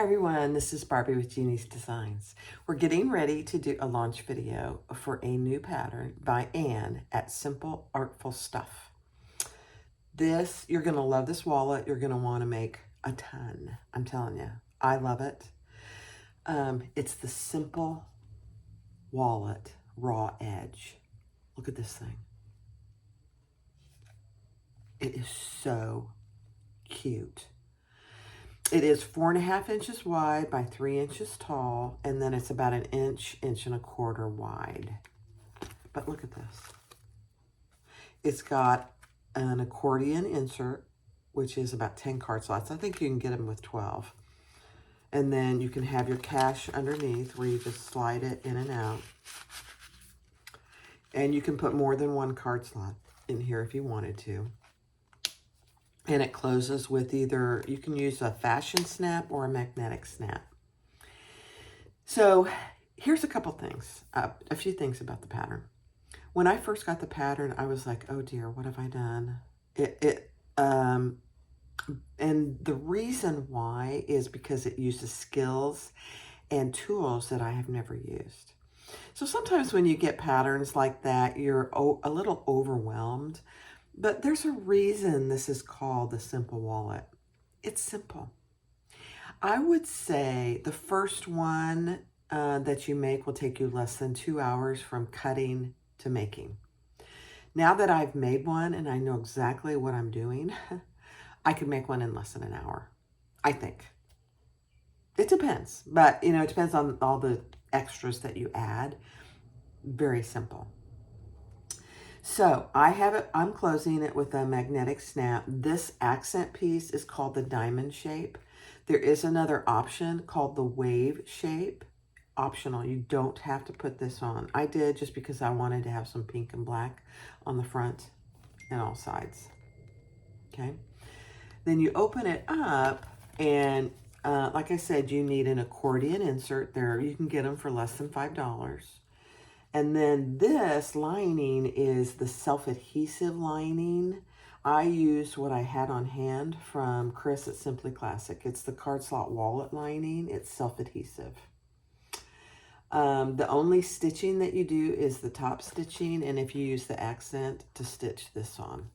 everyone, this is Barbie with Jeannie's Designs. We're getting ready to do a launch video for a new pattern by Anne at Simple Artful Stuff. You're going to love this wallet. You're going to want to make a ton. I'm telling you, I love it. It's the Simple Wallet Raw Edge. Look at this thing. It is so cute. It is 4.5 inches wide by 3 inches tall, and then it's about an inch, inch and a quarter wide. But look at this. It's got an accordion insert, which is about 10 card slots. I think you can get them with 12. And then you can have your cash underneath where you just slide it in and out. And you can put more than one card slot in here if you wanted to. And it closes with either, you can use a fashion snap or a magnetic snap. So here's a couple things, a few things about the pattern. When I first got the pattern, I was like, oh dear, what have I done? And the reason why is because it uses skills and tools that I have never used. So sometimes when you get patterns like that, you're a little overwhelmed. But there's a reason this is called the Simple Wallet. It's simple. I would say the first one that you make will take you less than 2 hours from cutting to making. Now that I've made one and I know exactly what I'm doing, I could make one in less than an hour, I think. It depends, but it depends on all the extras that you add. Very simple. So I have it, I'm closing it with a magnetic snap. This accent piece is called the diamond shape. There is another option called the wave shape. Optional, you don't have to put this on. I did just because I wanted to have some pink and black on the front and all sides. Okay. Then you open it up and like I said, you need an accordion insert there. You can get them for less than $5. And then this lining is the self-adhesive lining. I used what I had on hand from Chris at Simply Classic. It's the card slot wallet lining. It's self-adhesive. The only stitching that you do is the top stitching, and if you use the accent to stitch this on.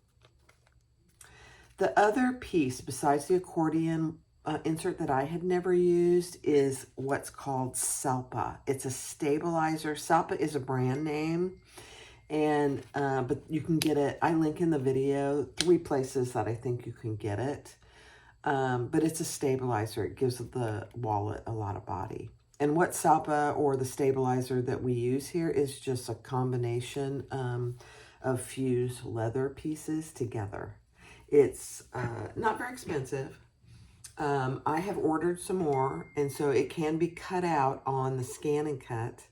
The other piece, besides the accordion insert that I had never used, is what's called Salpa. It's a stabilizer. Salpa is a brand name, and but you can get it. I link in the video 3 places that I think you can get it. But it's a stabilizer. It gives the wallet a lot of body. And what Salpa or the stabilizer that we use here is just a combination of fused leather pieces together. It's not very expensive. I have ordered some more, and so it can be cut out on the scan and cut,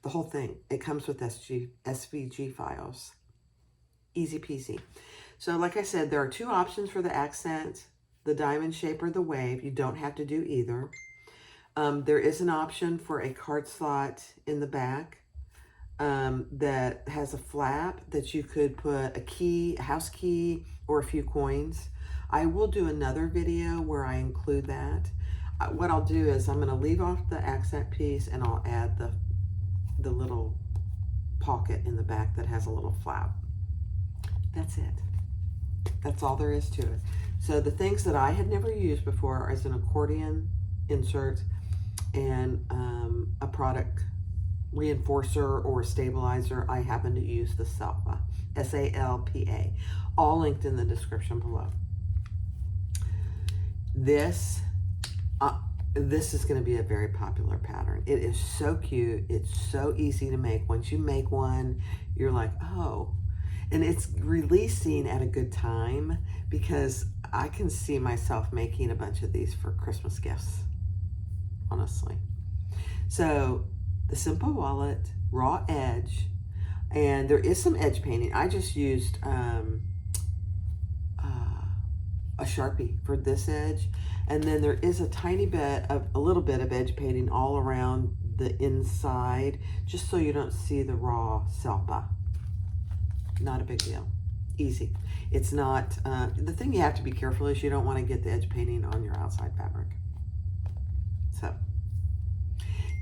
the whole thing. It comes with SVG files. Easy peasy. So like I said, there are 2 options for the accent, the diamond shape or the wave. You don't have to do either. There is an option for a card slot in the back that has a flap that you could put a key, a house key, or a few coins. I will do another video where I include that. What I'll do is I'm going to leave off the accent piece and I'll add the little pocket in the back that has a little flap. That's it. That's all there is to it. So the things that I had never used before is an accordion insert and a product reinforcer or stabilizer. I happen to use the Salpa, S-A-L-P-A, all linked in the description below. This is going to be a very popular pattern. It is so cute. It's so easy to make. Once you make one, you're like, oh. And it's releasing at a good time because I can see myself making a bunch of these for Christmas gifts, honestly. So the Simple Wallet, Raw Edge, and there is some edge painting. I just used a Sharpie for this edge, and then there is a little bit of edge painting all around the inside, just so you don't see the raw Salpa. Not a big deal. Easy. It's not, the thing you have to be careful is you don't want to get the edge painting on your outside fabric.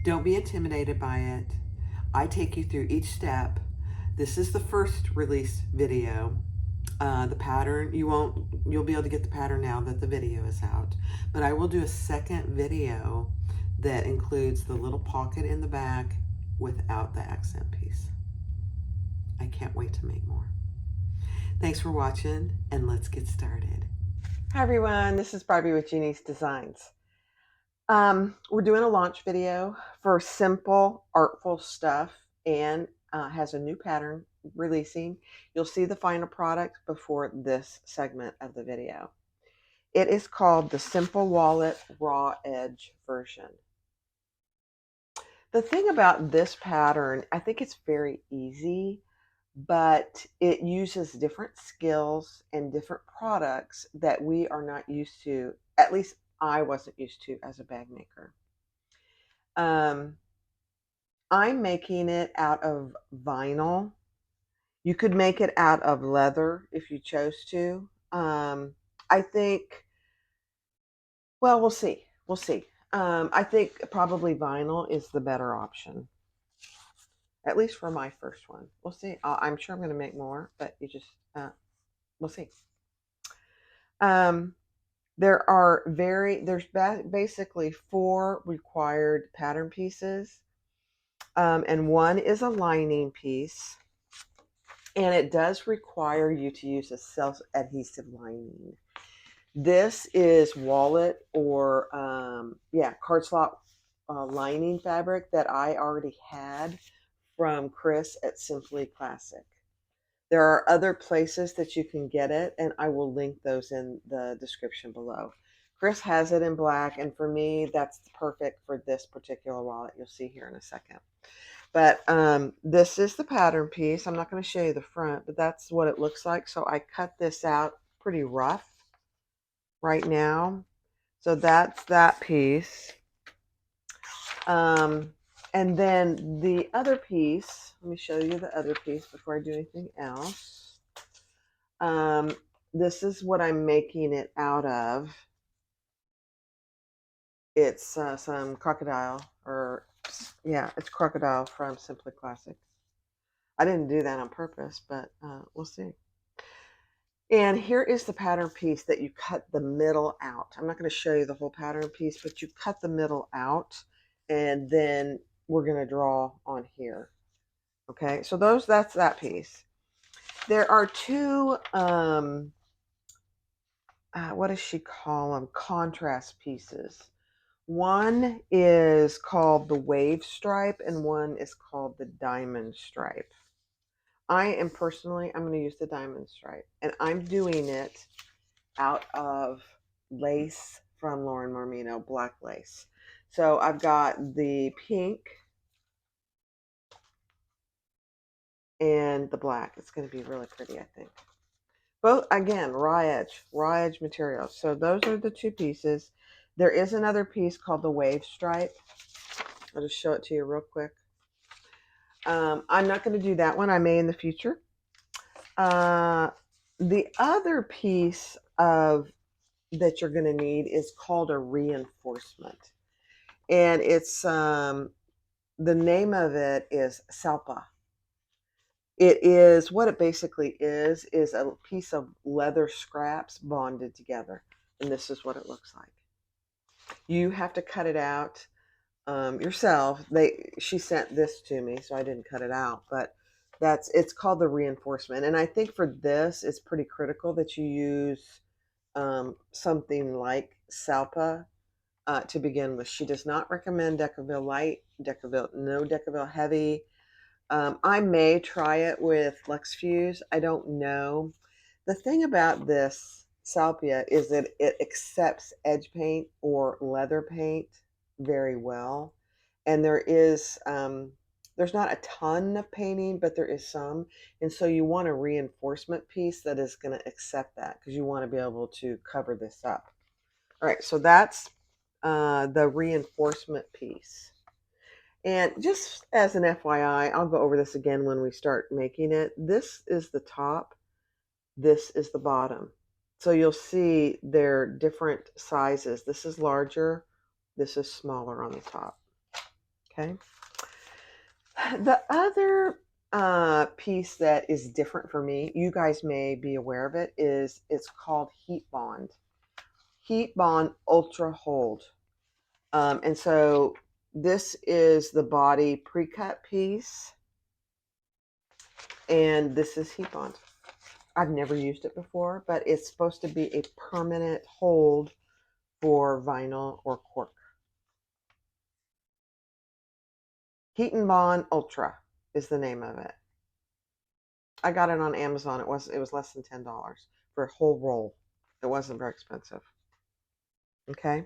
Don't be intimidated by it. I take you through each step. This is the first release video. The pattern, you'll be able to get the pattern now that the video is out. But I will do a second video that includes the little pocket in the back without the accent piece. I can't wait to make more. Thanks for watching, and let's get started. Hi everyone, this is Barbie with Jeannie's Designs. We're doing a launch video for Simple Artful Stuff, and has a new pattern releasing. You'll see the final product before this segment of the video. It is called the Simple Wallet Raw Edge version. The thing about this pattern, I think it's very easy, but it uses different skills and different products that we are not used to. At least I wasn't used to as a bag maker. I'm making it out of vinyl. You could make it out of leather if you chose to. I think, well, we'll see. We'll see. I think probably vinyl is the better option, at least for my first one. We'll see. I'm sure I'm going to make more, but we'll see. There's basically 4 required pattern pieces, and one is a lining piece, and it does require you to use a self-adhesive lining. This is wallet or cardstock lining fabric that I already had from Chris at Simply Classic. There are other places that you can get it, and I will link those in the description below. Chris has it in black, and for me, that's perfect for this particular wallet. You'll see here in a second. But this is the pattern piece. I'm not going to show you the front, but that's what it looks like. So I cut this out pretty rough right now. So that's that piece. And then the other piece, let me show you the other piece before I do anything else. This is what I'm making it out of. It's some crocodile, it's crocodile from Simply Classic. I didn't do that on purpose, but we'll see. And here is the pattern piece that you cut the middle out. I'm not going to show you the whole pattern piece, but you cut the middle out, and then we're going to draw on here. Okay, so that's that piece. There are 2, what does she call them? Contrast pieces. One is called the wave stripe, and one is called the diamond stripe. I'm going to use the diamond stripe, and I'm doing it out of lace from Lauren Marmino, black lace. So I've got the pink and the black. It's going to be really pretty, I think. Both, again, raw edge materials. So those are the 2 pieces. There is another piece called the wave stripe. I'll just show it to you real quick. I'm not going to do that one. I may in the future. The other piece that you're going to need is called a reinforcement. And it's, the name of it is Salpa. It is, what it basically is a piece of leather scraps bonded together. And this is what it looks like. You have to cut it out yourself. She sent this to me, so I didn't cut it out, but it's called the reinforcement. And I think for this, it's pretty critical that you use something like Salpa to begin with. She does not recommend Decaville Light, no Decaville Heavy. I may try it with Lux Fuse. I don't know. The thing about this Salpia is that it accepts edge paint or leather paint very well. And there's not a ton of painting, but there is some. And so you want a reinforcement piece that is going to accept that, because you want to be able to cover this up. All right, so that's the reinforcement piece. And just as an FYI, I'll go over this again when we start making it. This is the top. This is the bottom. So you'll see they're different sizes. This is larger. This is smaller on the top. Okay. The other piece that is different for me, you guys may be aware of it, is it's called Heat Bond. Heat Bond Ultra Hold. And so this is the body pre-cut piece, and this is Heat Bond. I've never used it before, but it's supposed to be a permanent hold for vinyl or cork. Heat and Bond Ultra is the name of it. I got it on Amazon. It was less than $10 for a whole roll. It wasn't very expensive. Okay.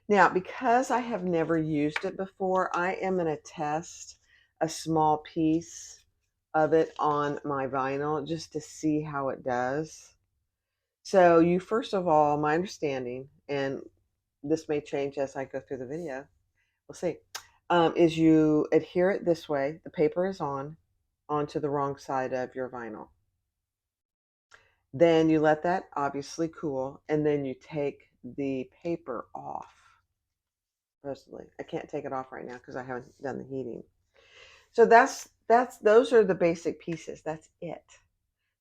Now, because I have never used it before, I am going to test a small piece of it on my vinyl just to see how it does. So you, first of all, my understanding, and this may change as I go through the video, we'll see, is you adhere it this way. The paper is onto the wrong side of your vinyl. Then you let that obviously cool, and then you take the paper off. Supposedly, I can't take it off right now because I haven't done the heating. So those are the basic pieces. That's it.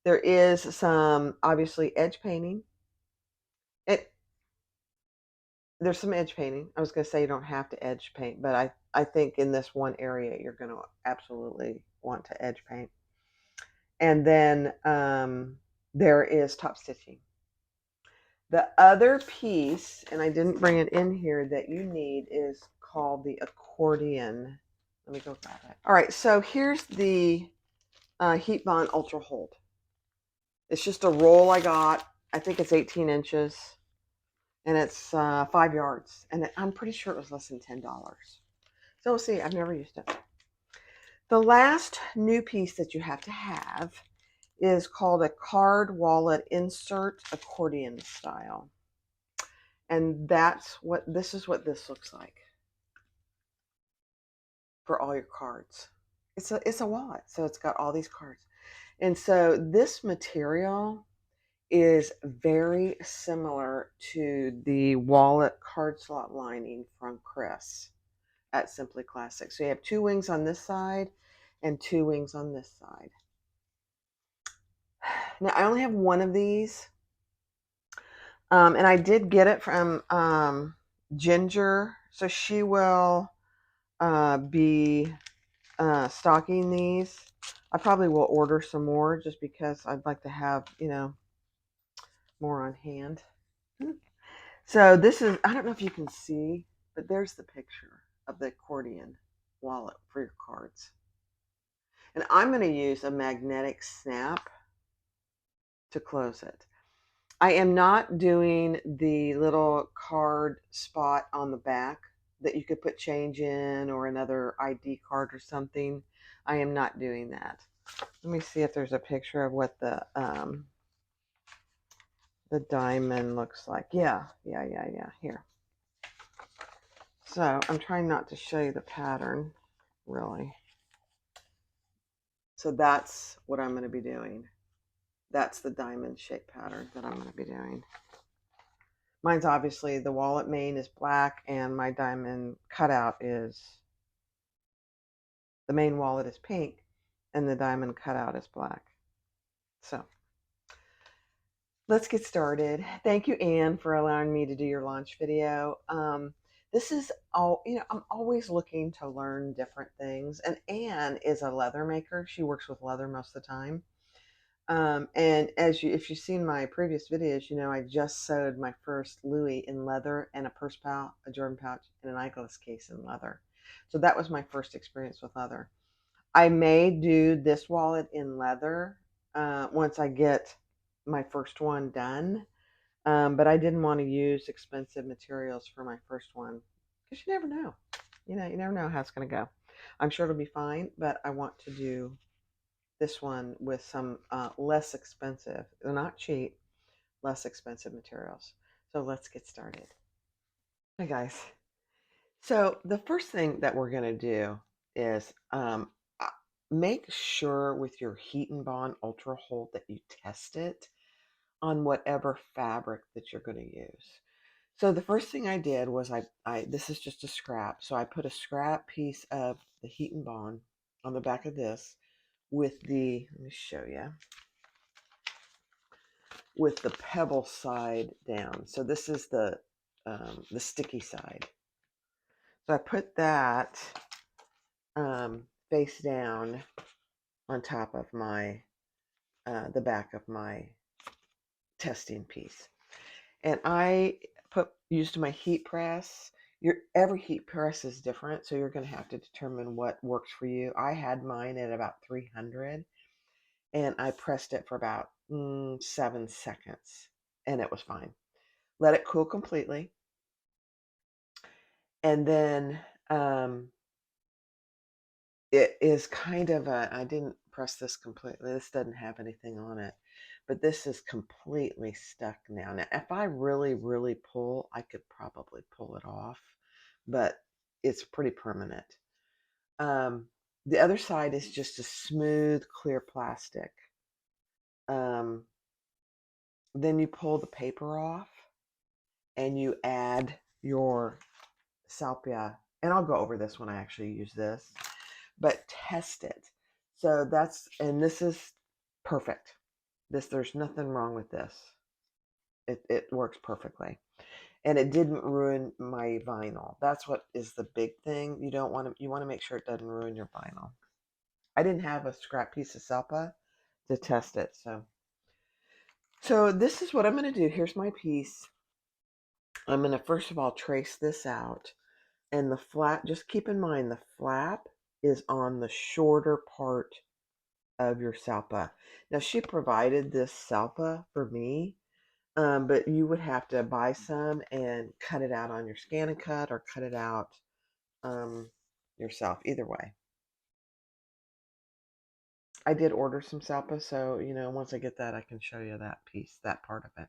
There is some obviously edge painting. There's some edge painting. I was going to say you don't have to edge paint, but I think in this one area you're going to absolutely want to edge paint. And then there is top stitching. The other piece, and I didn't bring it in here, that you need is called the accordion. Let me go grab it. All right, so here's the Heat Bond Ultra Hold. It's just a roll I got. I think it's 18 inches. And it's 5 yards. And I'm pretty sure it was less than $10. So we'll see. I've never used it. The last new piece that you have to have is called a card wallet insert accordion style. And this is what this looks like for all your cards. It's a wallet, so it's got all these cards. And so this material is very similar to the wallet card slot lining from Chris at Simply Classic. So you have 2 wings on this side and 2 wings on this side. Now I only have one of these, and I did get it from Ginger, so she will be stocking these. I probably will order some more just because I'd like to have, more on hand. So this is, I don't know if you can see, but there's the picture of the accordion wallet for your cards. And I'm going to use a magnetic snap to close it. I am not doing the little card spot on the back that you could put change in or another ID card or something. I am not doing that. Let me see if there's a picture of what the diamond looks like. Yeah. Here. So I'm trying not to show you the pattern, really. So that's what I'm going to be doing. That's the diamond shape pattern that I'm going to be doing. Mine's obviously, the wallet main is black, and my diamond cutout is, the main wallet is pink, and the diamond cutout is black. So let's get started. Thank you, Anne, for allowing me to do your launch video. This is all, I'm always looking to learn different things. And Anne is a leather maker. She works with leather most of the time. And if you've seen my previous videos, I just sewed my first Louis in leather and a purse pouch, a Jordan pouch, and an eyeglass case in leather. So that was my first experience with leather. I may do this wallet in leather once I get my first one done. But I didn't want to use expensive materials for my first one because you never know. You never know how it's going to go. I'm sure it'll be fine, but I want to do this one with some less expensive, they're not cheap, less expensive materials. So let's get started. Hi guys. So the first thing that we're going to do is make sure with your Heat and Bond Ultra Hold that you test it on whatever fabric that you're going to use. So the first thing I did was this is just a scrap. So I put a scrap piece of the heat and bond on the back of this with let me show you, with the pebble side down. So this is the sticky side. So I put that face down on top of my, the back of my testing piece. And I used my heat press. Every heat press is different, so you're going to have to determine what works for you. I had mine at about 300, and I pressed it for about 7 seconds, and it was fine. Let it cool completely, and then it is kind of I didn't press this completely. This doesn't have anything on it, but this is completely stuck now. Now, if I really, really pull, I could probably pull it off, but it's pretty permanent. The other side is just a smooth, clear plastic. Then you pull the paper off and you add your salvia. And I'll go over this when I actually use this, but test it. So this is perfect. There's nothing wrong with this. It works perfectly. And it didn't ruin my vinyl. That's what is the big thing. You want to make sure it doesn't ruin your vinyl. I didn't have a scrap piece of Salpa to test it. So this is what I'm going to do. Here's my piece. I'm going to first of all trace this out. And the flap, just keep in mind, the flap is on the shorter part of your Salpa. Now, she provided this Salpa for me, but you would have to buy some and cut it out on your Scan and Cut or cut it out yourself. Either way. I did order some Salpa, so, once I get that, I can show you that piece, that part of it.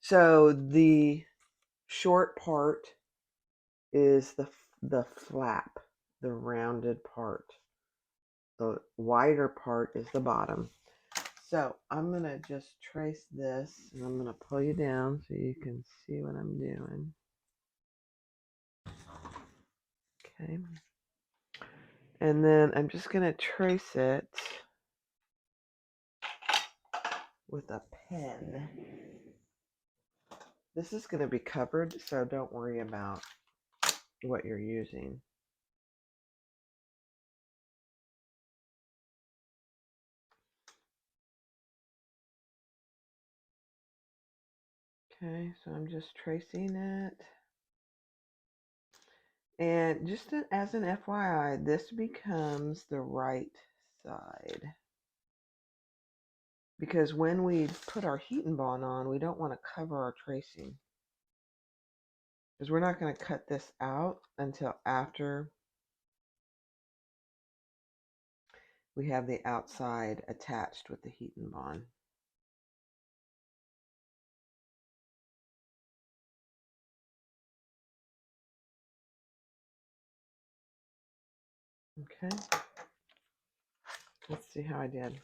So the short part is the flap, the rounded part. The wider part is the bottom. So I'm going to just trace this, and I'm going to pull you down so you can see what I'm doing. Okay. And then I'm just going to trace it with a pen. This is going to be covered, so don't worry about what you're using. Okay, so I'm just tracing it. And just as an FYI, this becomes the right side. Because when we put our heat and bond on, we don't want to cover our tracing. Because we're not going to cut this out until after we have the outside attached with the heat and bond. Okay. Let's see how I did.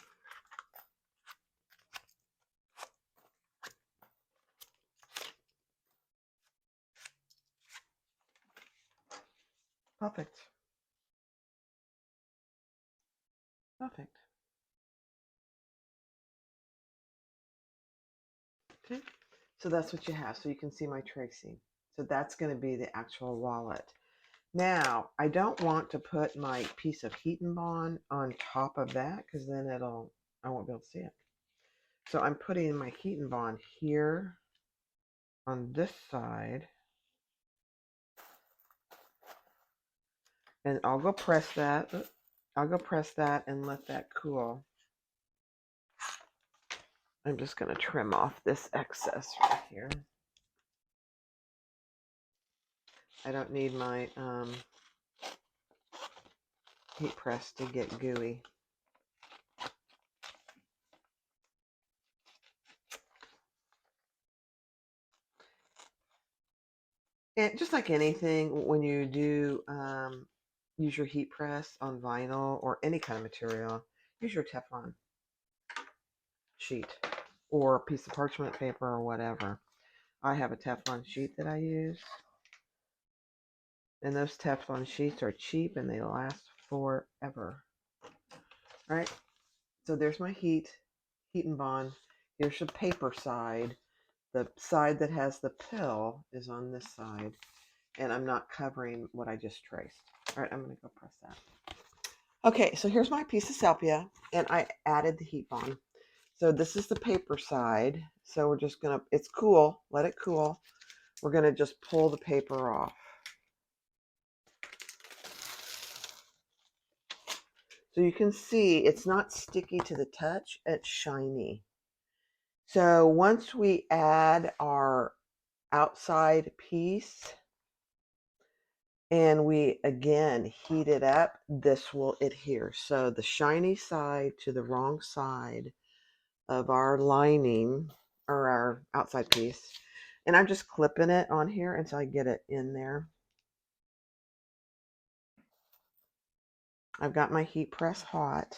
Perfect. Perfect. Okay. So that's what you have. So you can see my tracing. So that's going to be the actual wallet. Now, I don't want to put my piece of heat and bond on top of that because then I won't be able to see it. So I'm putting my heat and bond here on this side. And I'll go press that. I'll go press that and let that cool. I'm just going to trim off this excess right here. I don't need my heat press to get gooey. And just like anything, when you do use your heat press on vinyl or any kind of material, use your Teflon sheet or a piece of parchment paper or whatever. I have a Teflon sheet that I use. And those Teflon sheets are cheap and they last forever. All right, so there's my heat and bond. Here's the paper side. The side that has the pill is on this side. And I'm not covering what I just traced. All right, I'm going to go press that. Okay, so here's my piece of sepia, and I added the heat bond. So this is the paper side. So we're just going to, it's cool, let it cool. We're going to just pull the paper off. So you can see it's not sticky to the touch, it's shiny. So once we add our outside piece and we again heat it up, this will adhere. So the shiny side to the wrong side of our lining or our outside piece. And I'm just clipping it on here until I get it in there. I've got my heat press hot.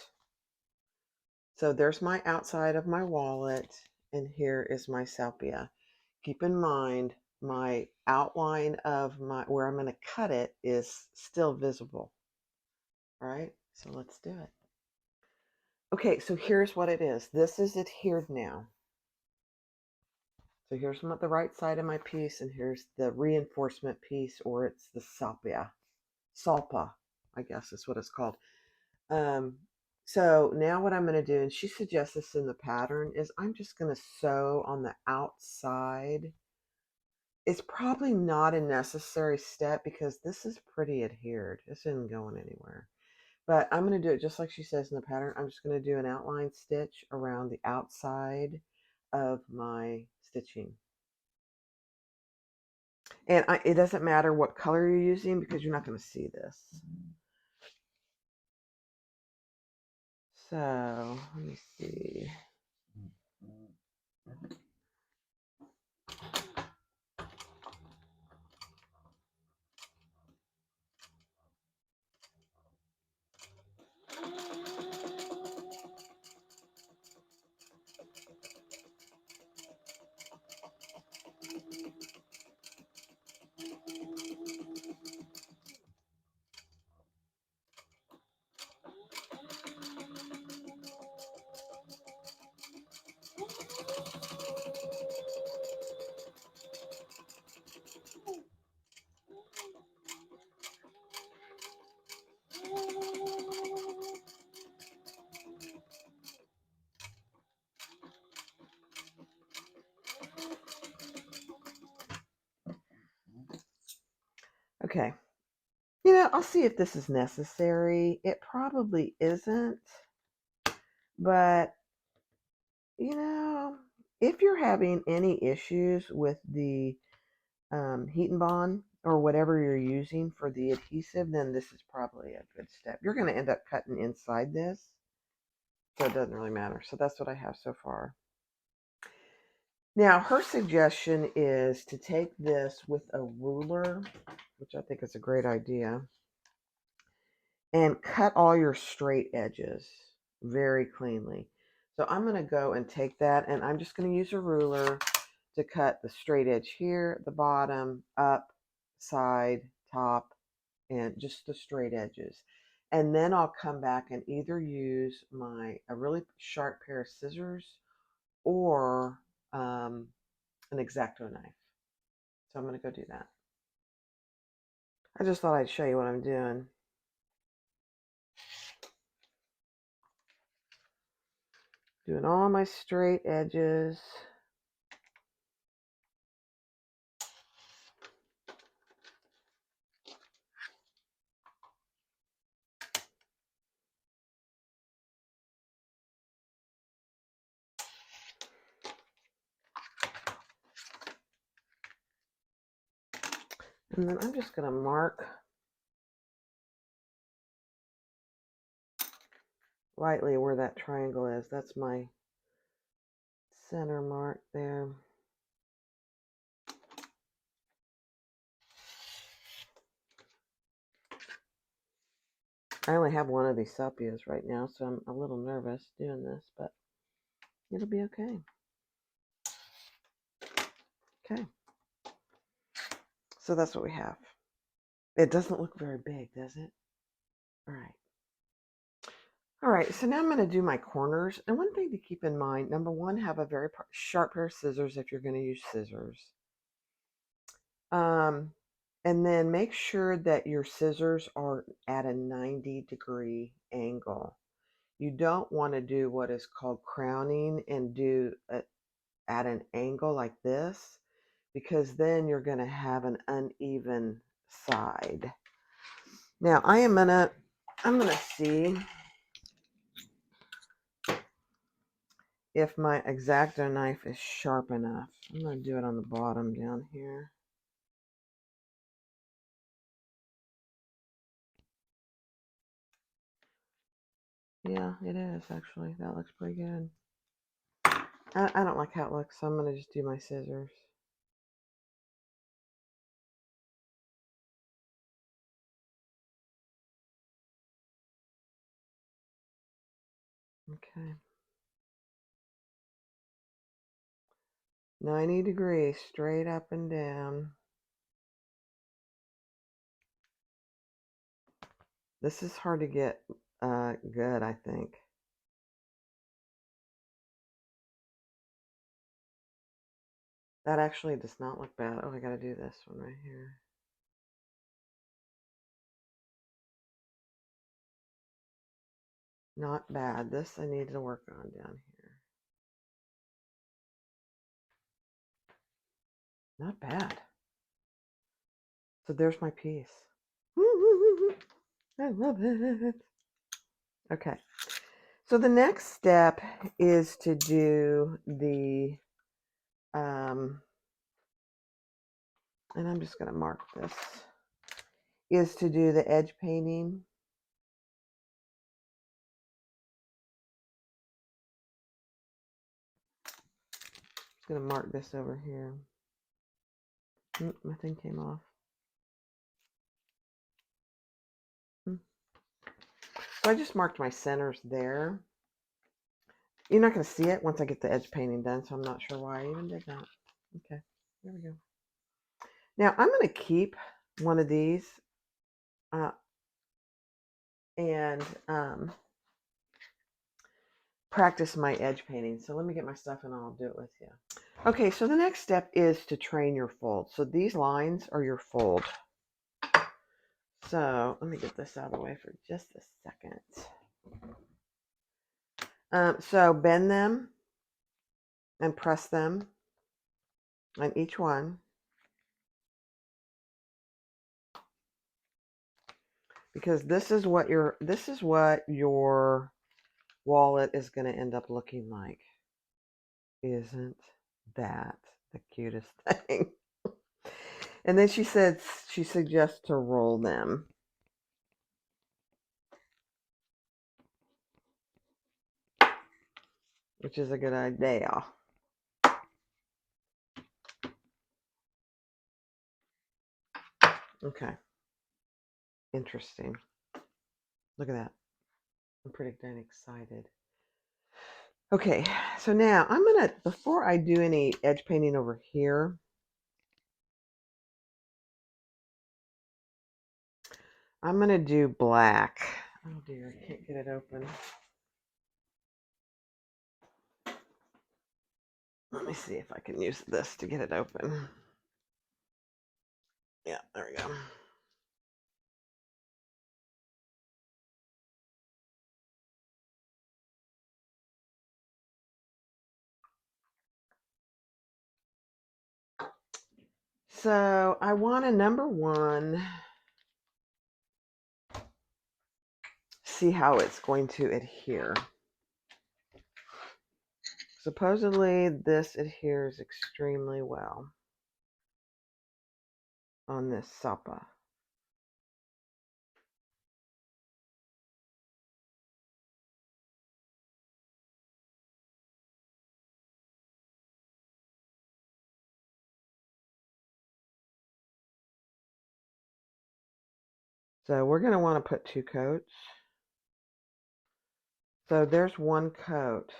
So there's my outside of my wallet, and here is my sepia. Keep in mind, my outline of my where I'm going to cut it is still visible. All right, so let's do it. Okay, so here's what it is. This is adhered now. So here's the right side of my piece, and here's the reinforcement piece, or it's the Salpa, I guess is what it's called. So now what I'm going to do, and she suggests this in the pattern, is I'm just going to sew on the outside. It's probably not a necessary step because this is pretty adhered. This isn't going anywhere. But I'm going to do it just like she says in the pattern. I'm just going to do an outline stitch around the outside of my stitching. And it doesn't matter what color you're using because you're not going to see this. So, let me see. Okay. You know, I'll see if this is necessary. It probably isn't. But, you know, if you're having any issues with the heat and bond or whatever you're using for the adhesive, then this is probably a good step. You're going to end up cutting inside this, so it doesn't really matter. So that's what I have so far. Now, her suggestion is to take this with a ruler, which I think is a great idea, and cut all your straight edges very cleanly. So I'm going to go and take that, and I'm just going to use a ruler to cut the straight edge here, the bottom, up, side, top, and just the straight edges. And then I'll come back and either use a really sharp pair of scissors or an X-Acto knife. So I'm going to go do that. I just thought I'd show you what I'm doing. Doing all my straight edges. And then I'm just going to mark lightly where that triangle is. That's my center mark there. I only have one of these sepias right now, so I'm a little nervous doing this, but it'll be okay. Okay. So that's what we have. It doesn't look very big, does it? All right. All right, so now I'm going to do my corners. And one thing to keep in mind, number one, have a very sharp pair of scissors if you're going to use scissors. And then make sure that your scissors are at a 90-degree angle. You don't want to do what is called crowning and do it at an angle like this, because then you're going to have an uneven side. Now I'm gonna see if my X-Acto knife is sharp enough. I'm going to do it on the bottom down here. Yeah, it is actually. That looks pretty good. I don't like how it looks, so I'm going to just do my scissors. Okay. 90 degrees, straight up and down. This is hard to get good, I think. That actually does not look bad. Oh, I got to do this one right here. Not bad. This I need to work on down here. Not bad. So there's my piece. I love it. Okay. So the next step is to do the, and I'm just going to mark this, is to do the edge painting. Just going to mark this over here. My thing came off. So I just marked my centers there. You're not going to see it once I get the edge painting done, so I'm not sure why I even did that. Okay, there we go. Now I'm going to keep one of these and practice my edge painting. So let me get my stuff and I'll do it with you. Okay, so the next step is to train your fold. So these lines are your fold. So let me get this out of the way for just a second. So bend them and press them on each one, because this is what your wallet is going to end up looking like. Isn't that the cutest thing? And then she suggests to roll them. Which is a good idea. Okay. Interesting. Look at that. I'm pretty dang excited. Okay, so now I'm going to, before I do any edge painting over here, I'm going to do black. Oh dear, I can't get it open. Let me see if I can use this to get it open. Yeah, there we go. So I want to, number one, see how it's going to adhere. Supposedly this adheres extremely well on this Salpa. So we're going to want to put 2 coats. So there's 1 coat.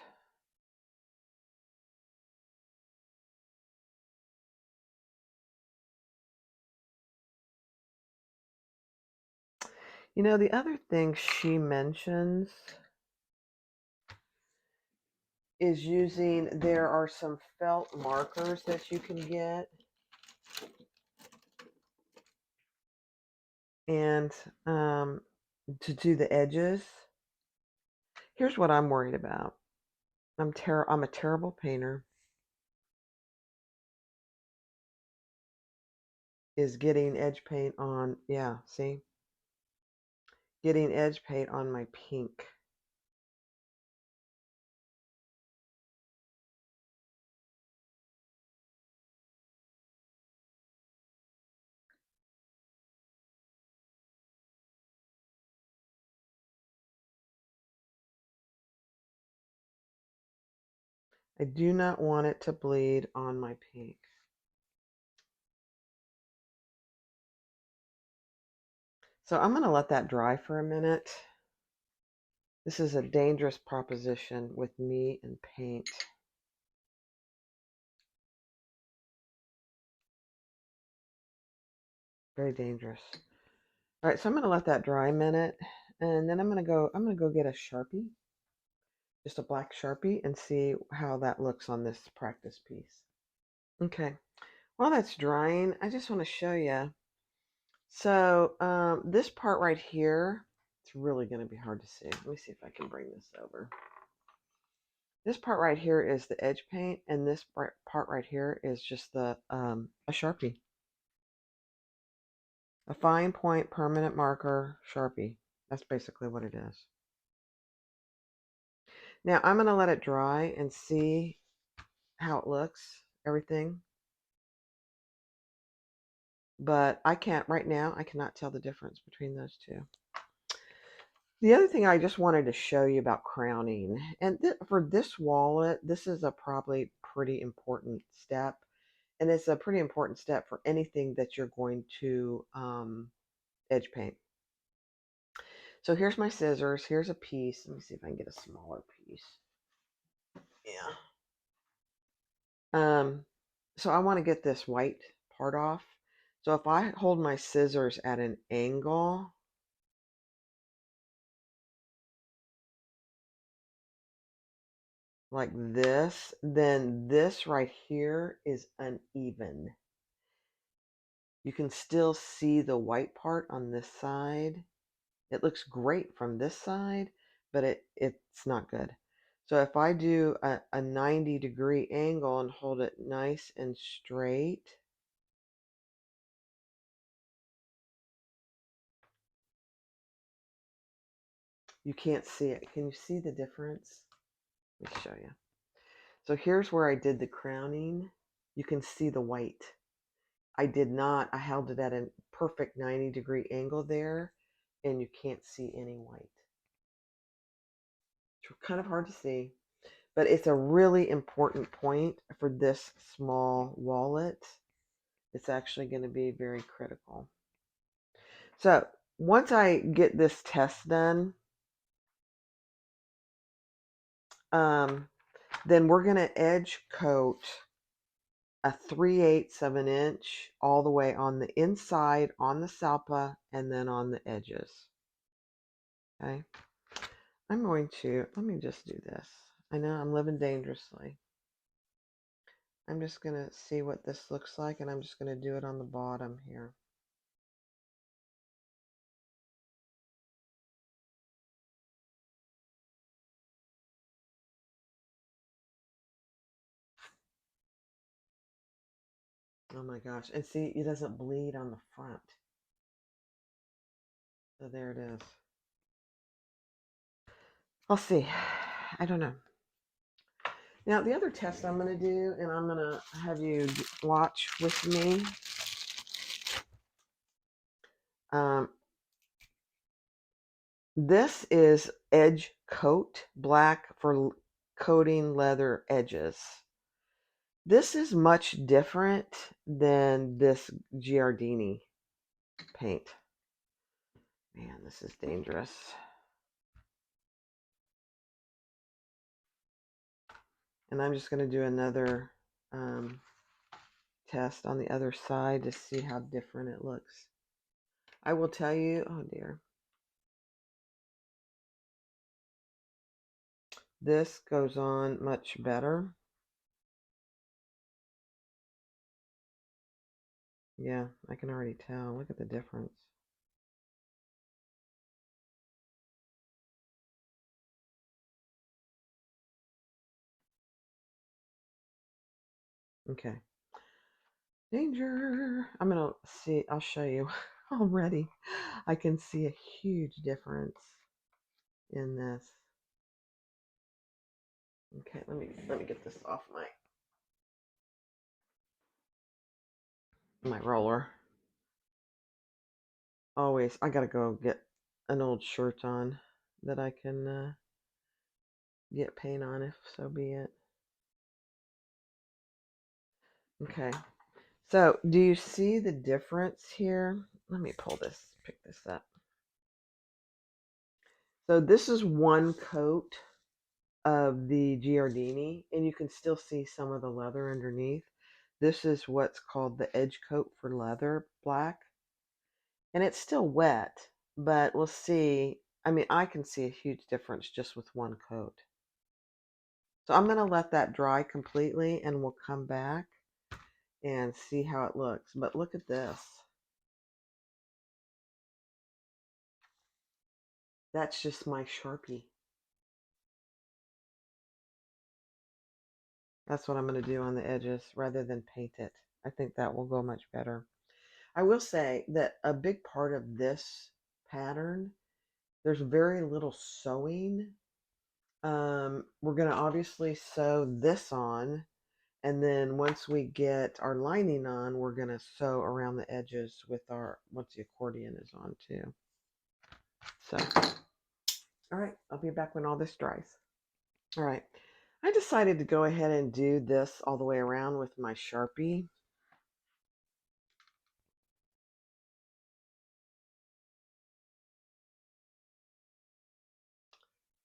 You know, the other thing she mentions is there are some felt markers that you can get. And to do the edges. Here's what I'm worried about. I'm a terrible painter. Is getting edge paint on, yeah, see? Getting edge paint on my pink. I do not want it to bleed on my pink. So I'm going to let that dry for a minute. This is a dangerous proposition with me and paint. Very dangerous. All right, so I'm going to let that dry a minute, and then I'm going to go get a Sharpie, just a black Sharpie, and see how that looks on this practice piece. Okay, while that's drying, I just want to show you. So this part right here, it's really going to be hard to see. Let me see if I can bring this over. This part right here is the edge paint, and this part right here is just a Sharpie. A fine point permanent marker Sharpie. That's basically what it is. Now I'm going to let it dry and see how it looks, everything. But I can't, right now, I cannot tell the difference between those two. The other thing I just wanted to show you about crowning, and for this wallet, this is a probably pretty important step. And it's a pretty important step for anything that you're going to edge paint. So here's my scissors. Here's a piece. Let me see if I can get a smaller piece. Yeah. So I want to get this white part off. So if I hold my scissors at an angle, like this, then this right here is uneven. You can still see the white part on this side. It looks great from this side, but it's not good. So if I do a 90-degree angle and hold it nice and straight, you can't see it. Can you see the difference? Let me show you. So here's where I did the crowning. You can see the white. I did not. I held it at a perfect 90-degree angle there, and you can't see any white. It's kind of hard to see, but it's a really important point for this small wallet. It's actually going to be very critical. So once I get this test done, then we're going to edge coat a 3/8 of an inch all the way on the inside, on the salpa, and then on the edges. Okay. I'm going to, let me just do this. I know I'm living dangerously. I'm just going to see what this looks like, and I'm just going to do it on the bottom here. Oh my gosh. And see, it doesn't bleed on the front. So there it is. I'll see. I don't know. Now, the other test I'm going to do, and I'm going to have you watch with me. This is edge coat, black for coating leather edges. This is much different than this Giardini paint. Man, this is dangerous. And I'm just going to do another test on the other side to see how different it looks. I will tell you, oh dear. This goes on much better. Yeah, I can already tell. Look at the difference. Okay. Danger. I'm going to see. I'll show you already. I can see a huge difference in this. Okay, let me get this off my roller. Always, I gotta go get an old shirt on that I can get paint on if so be it. Okay, so do you see the difference here? Let me pick this up. So this is one coat of the Giardini, and you can still see some of the leather underneath. This is what's called the edge coat for leather black, and it's still wet, but we'll see. I mean, I can see a huge difference just with one coat. So I'm going to let that dry completely, and we'll come back and see how it looks. But look at this. That's just my Sharpie. That's what I'm going to do on the edges rather than paint it. I think that will go much better. I will say that a big part of this pattern, there's very little sewing. We're going to obviously sew this on, and then once we get our lining on, we're going to sew around the edges with once the accordion is on too. So, all right, I'll be back when all this dries. All right, I decided to go ahead and do this all the way around with my Sharpie.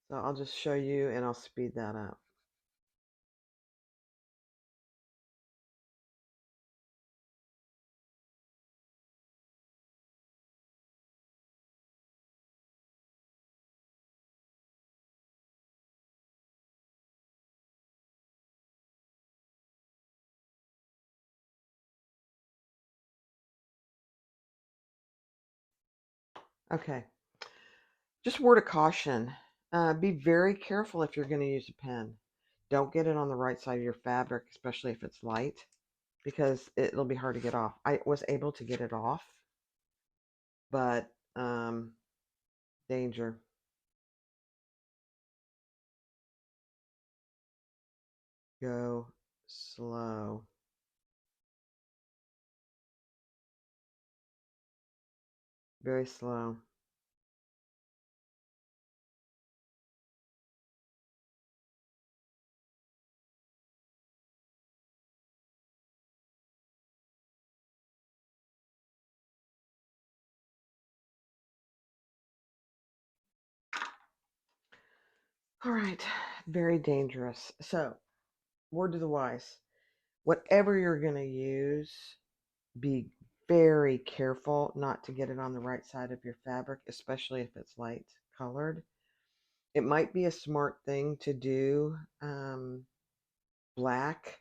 So I'll just show you and I'll speed that up. Okay, just word of caution. Be very careful if you're going to use a pen. Don't get it on the right side of your fabric, especially if it's light, because it'll be hard to get off. I was able to get it off, but danger. Go slow. Very slow. All right, very dangerous. So, word to the wise, whatever you're going to use, be very careful not to get it on the right side of your fabric, especially if it's light colored. It might be a smart thing to do black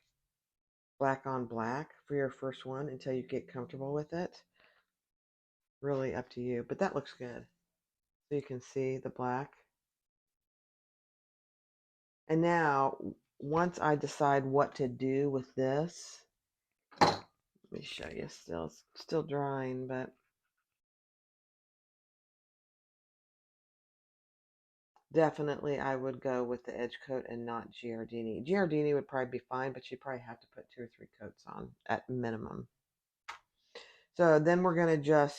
on black for your first one until you get comfortable with it. Really up to you, but that looks good. So you can see the black. And now, once I decide what to do with this, let me show you. It's still drying, but definitely I would go with the edge coat and not Giardini. Giardini would probably be fine, but you probably have to put 2 or 3 coats on at minimum. So then we're going to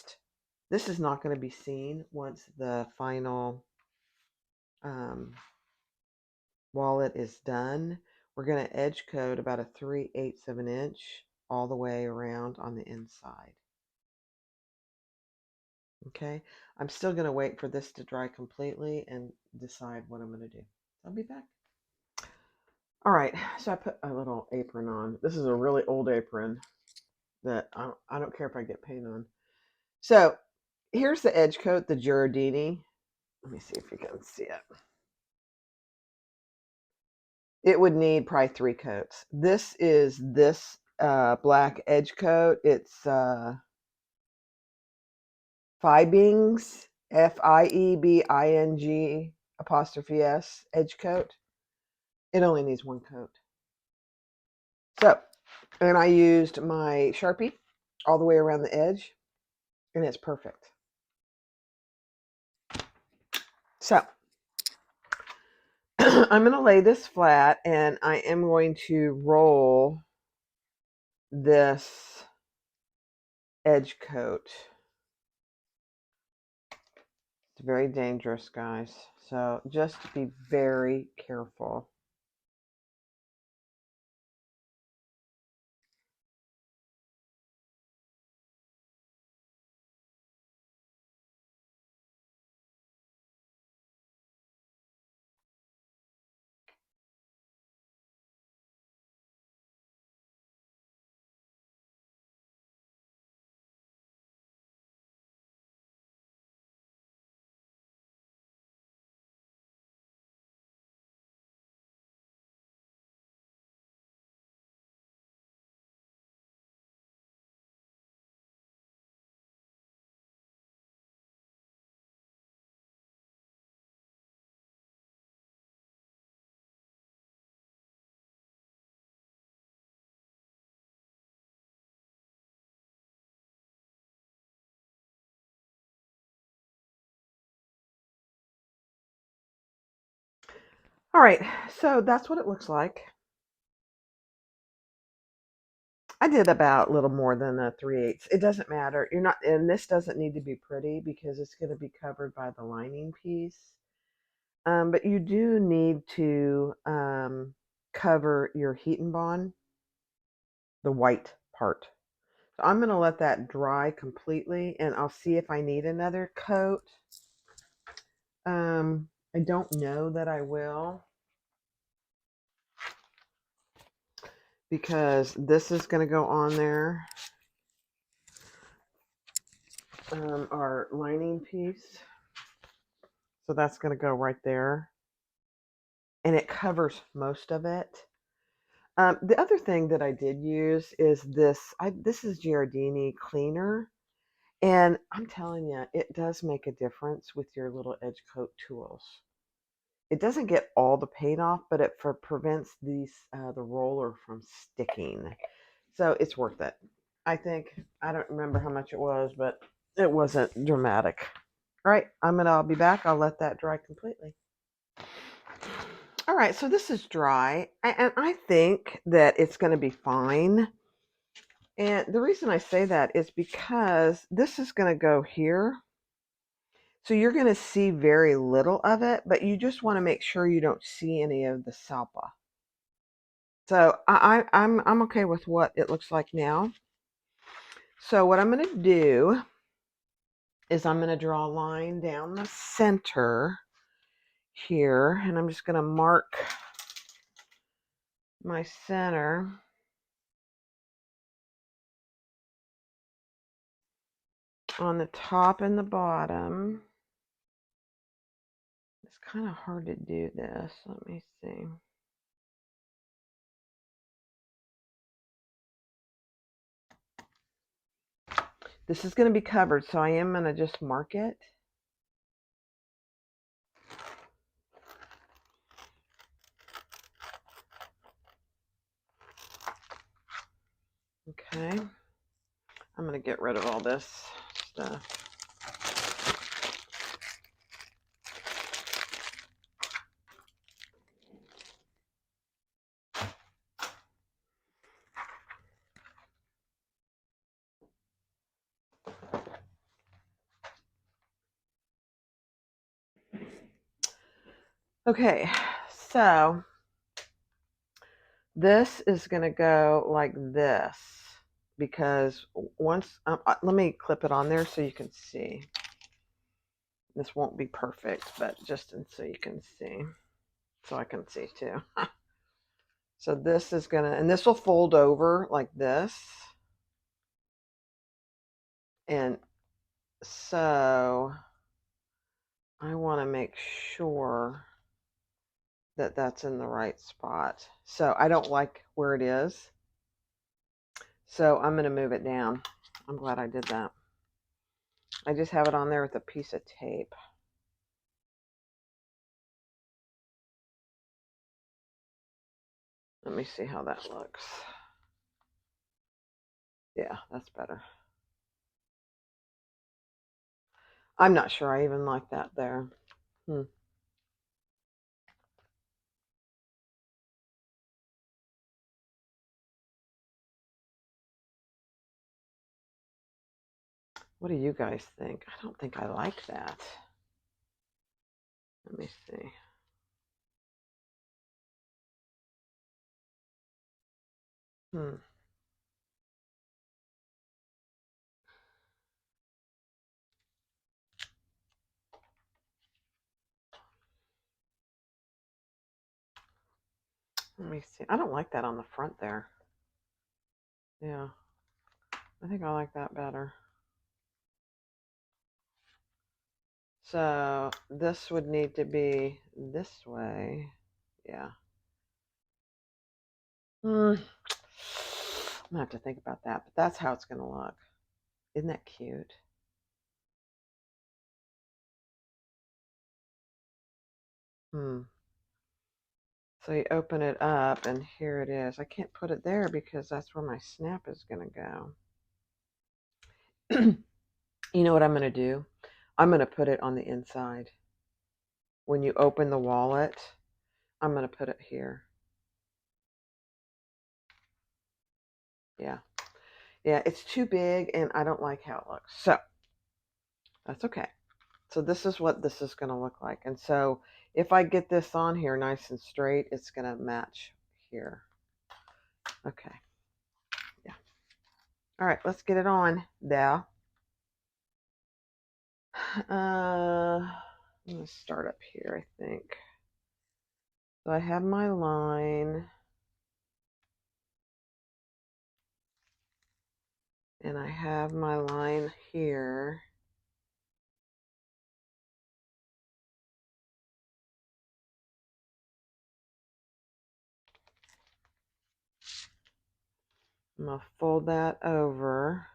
this is not going to be seen once the final wallet is done. We're going to edge coat about a 3/8 of an inch all the way around on the inside. Okay, I'm still going to wait for this to dry completely and decide what I'm going to do. I'll be back. All right, so I put a little apron on. This is a really old apron that I don't care if I get paint on. So here's the edge coat, the Giardini. Let me see if you can see it. it would need probably 3 coats. This is this black edge coat. It's Fiebing's, Fiebing apostrophe S edge coat. It only needs 1 coat. So, and I used my Sharpie all the way around the edge, and it's perfect. So, I'm going to lay this flat, and I am going to roll this edge coat. It's very dangerous, guys. So just be very careful. All right, so that's what it looks like. I did about a little more than a 3/8. It doesn't matter. You're not, and this doesn't need to be pretty because it's going to be covered by the lining piece. But you do need to cover your heat and bond, the white part. So I'm going to let that dry completely, and I'll see if I need another coat. I don't know that I will, because this is going to go on there, our lining piece. So that's going to go right there, and it covers most of it. The other thing that I did use is this. This is Giardini cleaner, and I'm telling you, it does make a difference with your little edge coat tools. It doesn't get all the paint off, but it prevents the roller from sticking. So it's worth it. I think, I don't remember how much it was, but it wasn't dramatic. All right, I'll be back. I'll let that dry completely. All right, so this is dry, and I think that it's going to be fine. And the reason I say that is because this is going to go here. So you're going to see very little of it, but you just want to make sure you don't see any of the Salpa. So I'm okay with what it looks like now. So what I'm going to do is I'm going to draw a line down the center here, and I'm just going to mark my center. On the top and the bottom. It's kind of hard to do this. Let me see. This is going to be covered, so I am going to just mark it. Okay. I'm going to get rid of all this stuff. Okay, so this is going to go like this, because once, let me clip it on there so you can see. This won't be perfect, but just so you can see, so I can see too. So this is going to, and this will fold over like this. And so I want to make sure that that's in the right spot. So I don't like where it is. So I'm going to move it down. I'm glad I did that. I just have it on there with a piece of tape. Let me see how that looks. Yeah, that's better. I'm not sure I even like that there. What do you guys think? I don't think I like that. Let me see. Let me see. I don't like that on the front there. Yeah. I think I like that better. So this would need to be this way. Yeah. I'm gonna have to think about that, but that's how it's gonna look. Isn't that cute? So you open it up, and here it is. I can't put it there because that's where my snap is gonna go. You know what I'm gonna do? I'm gonna put it on the inside. When you open the wallet, I'm gonna put it here. Yeah. Yeah, it's too big, and I don't like how it looks. So that's okay. So this is what this is going to look like. And so if I get this on here nice and straight, it's going to match here. Okay. Yeah. All right, let's get it on there. I'm going to start up here, I think. So I have my line. And I have my line here. I'm going to fold that over.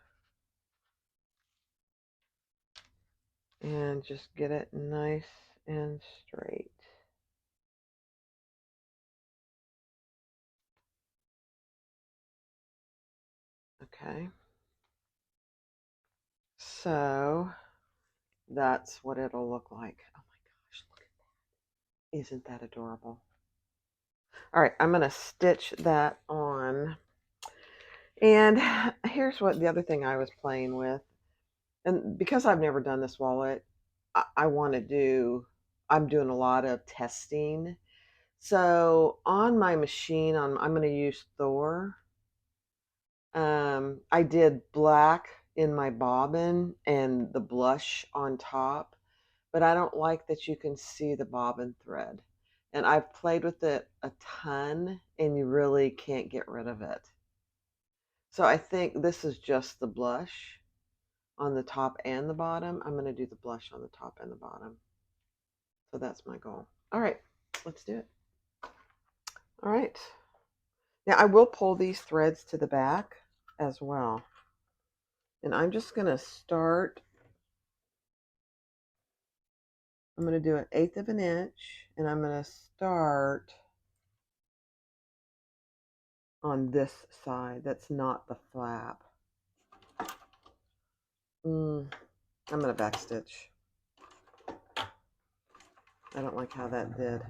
And just get it nice and straight. Okay. So that's what it'll look like. Oh my gosh, look at that. Isn't that adorable? All right, I'm going to stitch that on. And here's what the other thing I was playing with. And because I've never done this wallet, I want to do, I'm doing a lot of testing. So on my machine, I'm going to use Thor. I did black in my bobbin and the blush on top, but I don't like that you can see the bobbin thread. And I've played with it a ton, and you really can't get rid of it. So I think this is just the blush on the top and the bottom. I'm going to do the blush on the top and the bottom. So that's my goal. All right, let's do it. All right. Now I will pull these threads to the back as well. And I'm just going to start. I'm going to do 1/8 of an inch, and I'm going to start on this side. That's not the flap. I'm going to backstitch. I don't like how that did.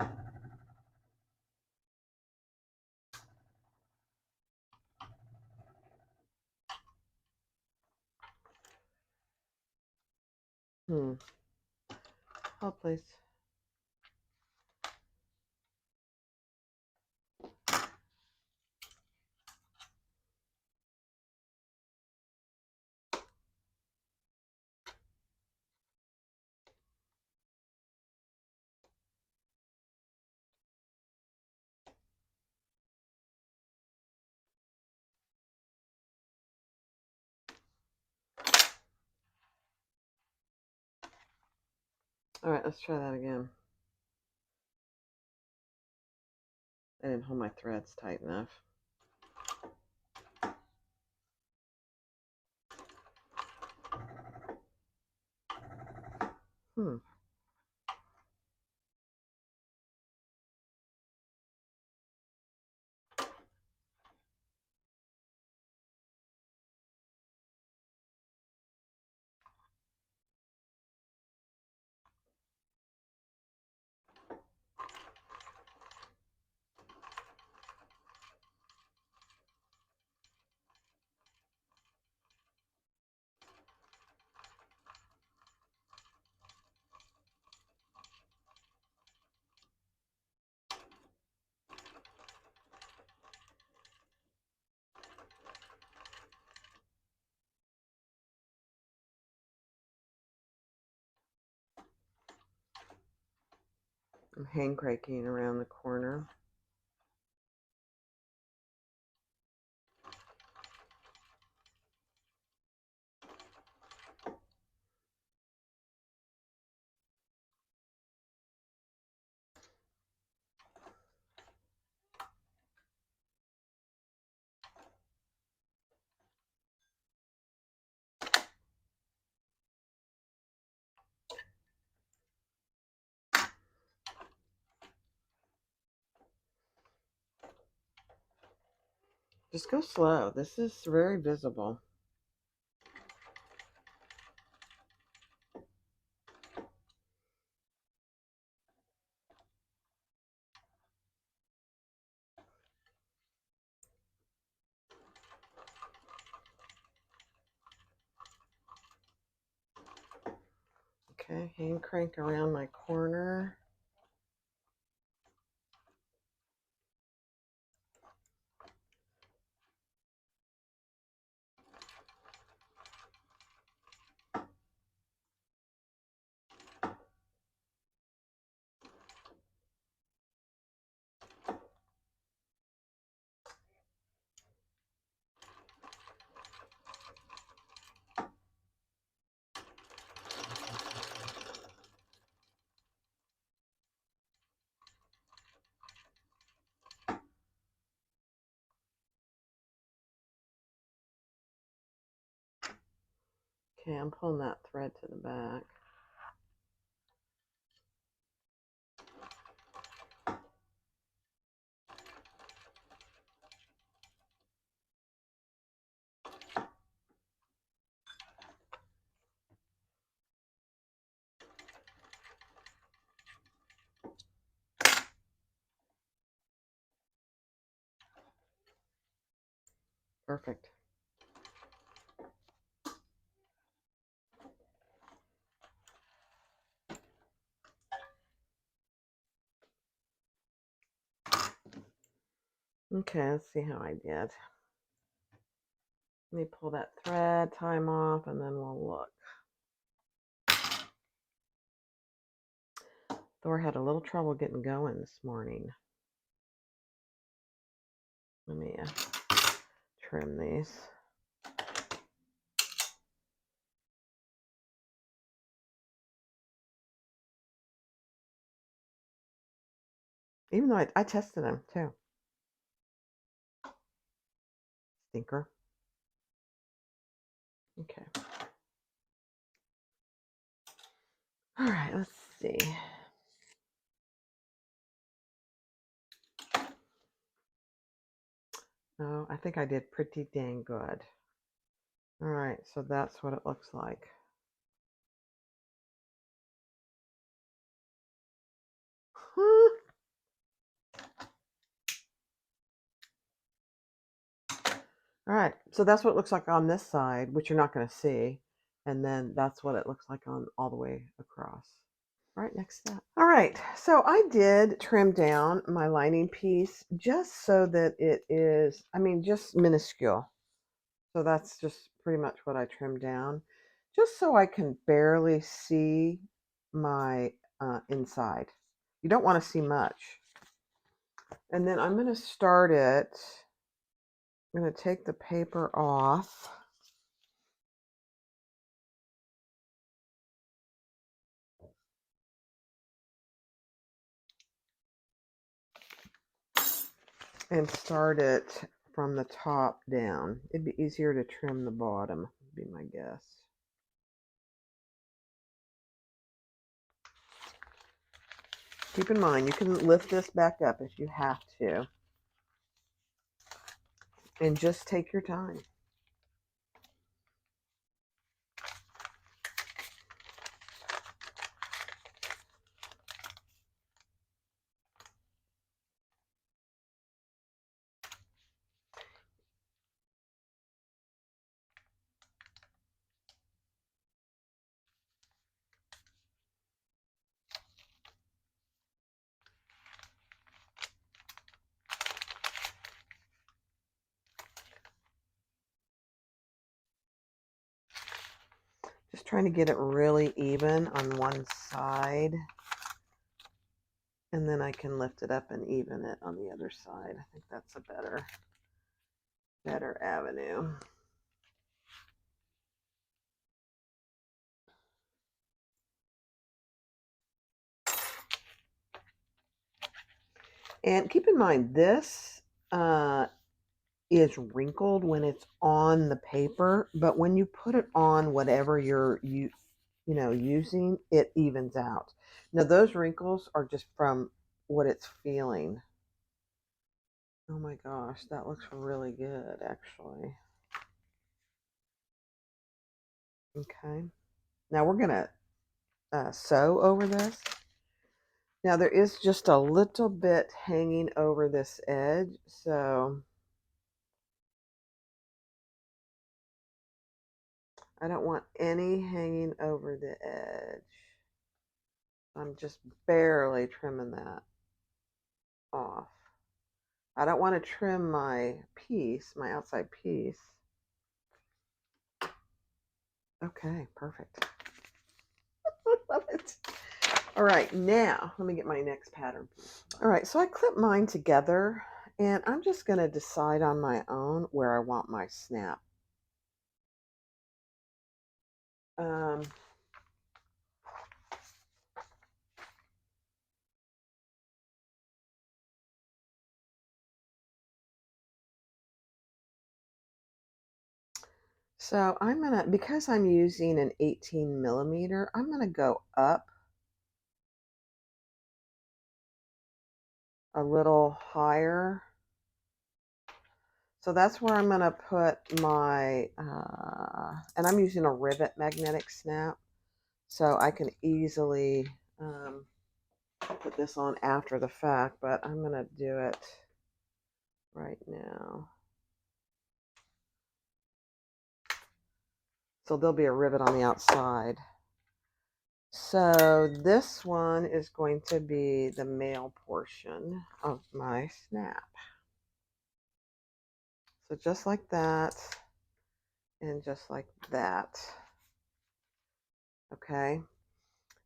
Hold, please. All right, let's try that again. I didn't hold my threads tight enough. I'm hand cranking around the corner. Just go slow. This is very visible. Okay, hand crank around my corner. Okay, I'm pulling that thread to the back. Perfect. Okay, let's see how I did. Let me pull that thread, time off, and then we'll look. Thor had a little trouble getting going this morning. Let me trim these. Even though I tested them too. Stinker. Okay. All right, let's see. Oh, I think I did pretty dang good. All right, so that's what it looks like. All right, so that's what it looks like on this side, which you're not going to see. And then that's what it looks like on all the way across. All right, next step. All right, so I did trim down my lining piece just so that it is, I mean, just minuscule. So that's just pretty much what I trimmed down, just so I can barely see my inside. You don't want to see much. And then I'm going to start it. I'm going to take the paper off. and start it from the top down. It'd be easier to trim the bottom, would be my guess. Keep in mind, you can lift this back up if you have to. And just take your time. Just trying to get it really even on one side. And then I can lift it up and even it on the other side. I think that's a better avenue. And keep in mind, this is wrinkled when it's on the paper, but when you put it on whatever you're using, it evens out. Now those wrinkles are just from what it's feeling. Oh my gosh, that looks really good actually. Okay, now we're gonna sew over this. Now there is just a little bit hanging over this edge, so I don't want any hanging over the edge. I'm just barely trimming that off. I don't want to trim my piece, my outside piece. Okay, perfect. I love it. All right, now let me get my next pattern piece. All right, so I clipped mine together, and I'm just going to decide on my own where I want my snap. So I'm going to, because I'm using an 18 millimeter, I'm going to go up a little higher. So that's where I'm going to put my, and I'm using a rivet magnetic snap. So I can easily put this on after the fact, but I'm going to do it right now. So there'll be a rivet on the outside. So this one is going to be the male portion of my snap. So just like that, and just like that. Okay.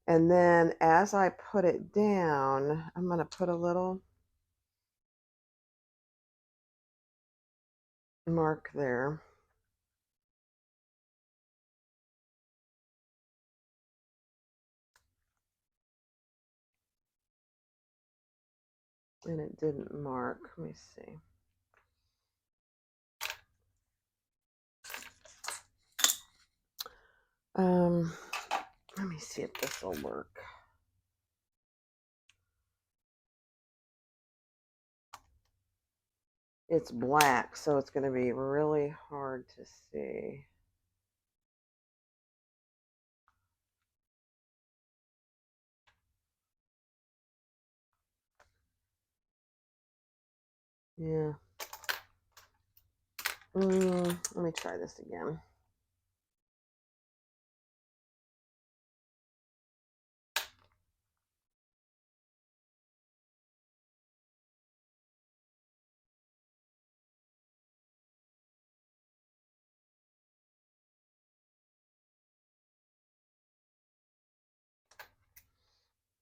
And then as I put it down, I'm going to put a little mark there. And it didn't mark. Let me see. Let me see if this will work. It's black, so it's going to be really hard to see. Yeah. Let me try this again.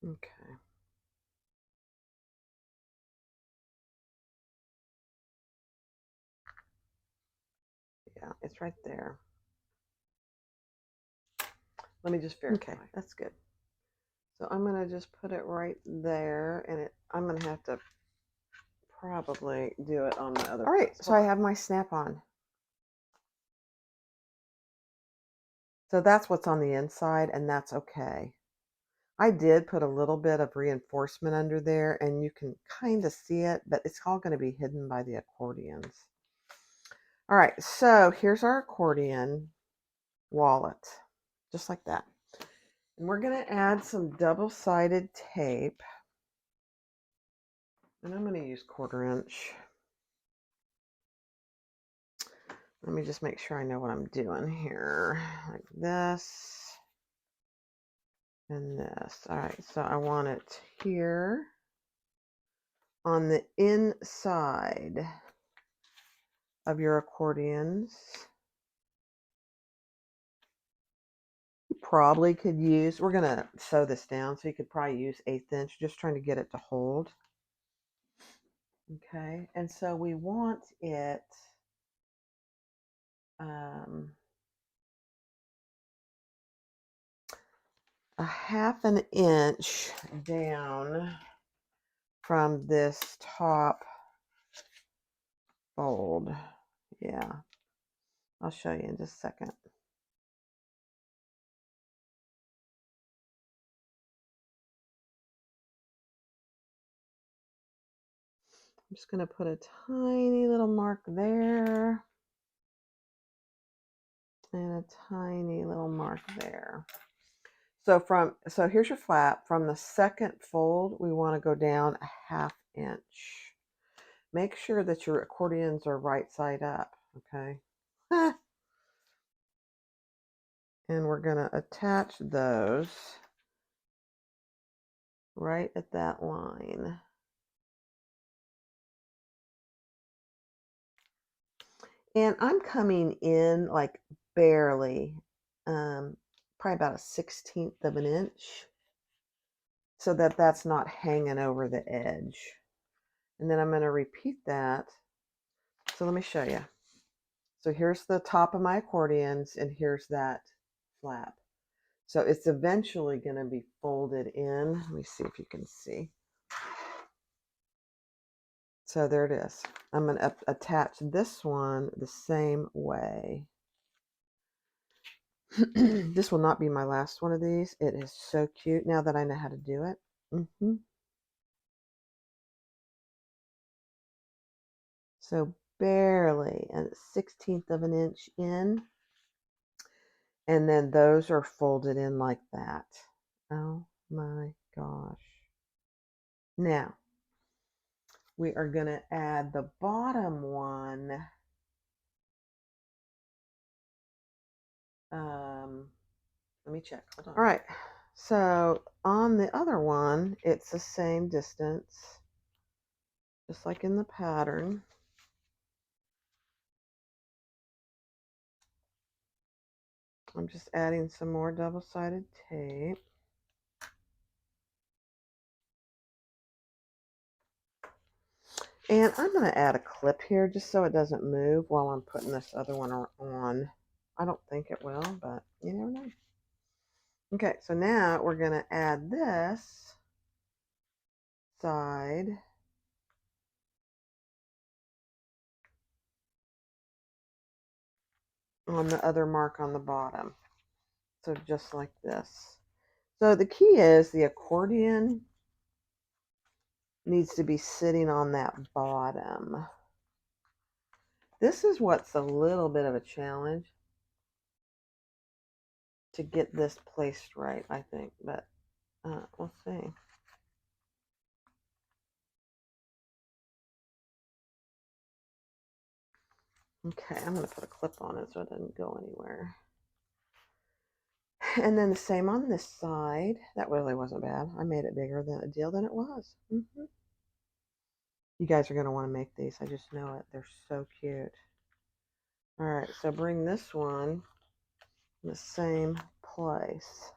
Okay. Yeah, it's right there. Let me just verify. Okay, that's good. So I'm going to just put it right there, and I'm going to have to probably do it on my other. All right, so I have my snap-on. So that's what's on the inside, and that's okay. I did put a little bit of reinforcement under there, and you can kind of see it, but it's all going to be hidden by the accordions. All right, so here's our accordion wallet, just like that. And we're going to add some double-sided tape. And I'm going to use 1/4 inch. Let me just make sure I know what I'm doing here. Like this. And this. All right, so I want it here on the inside of your accordions. You probably could use, we're going to sew this down, so you could probably use 1/8 inch, just trying to get it to hold. Okay, and so we want it a 1/2 inch down from this top fold. Yeah, I'll show you in just a second. I'm just going to put a tiny little mark there and a tiny little mark there. So here's your flap. From the second fold, we want to go down a 1/2 inch. Make sure that your accordions are right side up, okay? And we're going to attach those right at that line. And I'm coming in like barely, probably about a 1/16 of an inch, so that that's not hanging over the edge. And then I'm going to repeat that. So let me show you. So here's the top of my accordions, and here's that flap. So it's eventually going to be folded in. Let me see if you can see. So there it is. I'm going to attach this one the same way. This will not be my last one of these. It is so cute now that I know how to do it. So barely a 1/16 of an inch in. And then those are folded in like that. Oh my gosh. Now, we are going to add the bottom one. Let me check. Hold on. All right. So on the other one, it's the same distance, just like in the pattern. I'm just adding some more double-sided tape. And I'm going to add a clip here just so it doesn't move while I'm putting this other one on. I don't think it will, but you never know. Okay, so now we're going to add this side on the other mark on the bottom. So just like this. So the key is the accordion needs to be sitting on that bottom. This is what's a little bit of a challenge to get this placed right, I think, but we'll see. Okay, I'm going to put a clip on it so it doesn't go anywhere. And then the same on this side. That really wasn't bad. I made it bigger than a deal than it was. You guys are going to want to make these. I just know it. They're so cute. All right, so bring this one in the same place.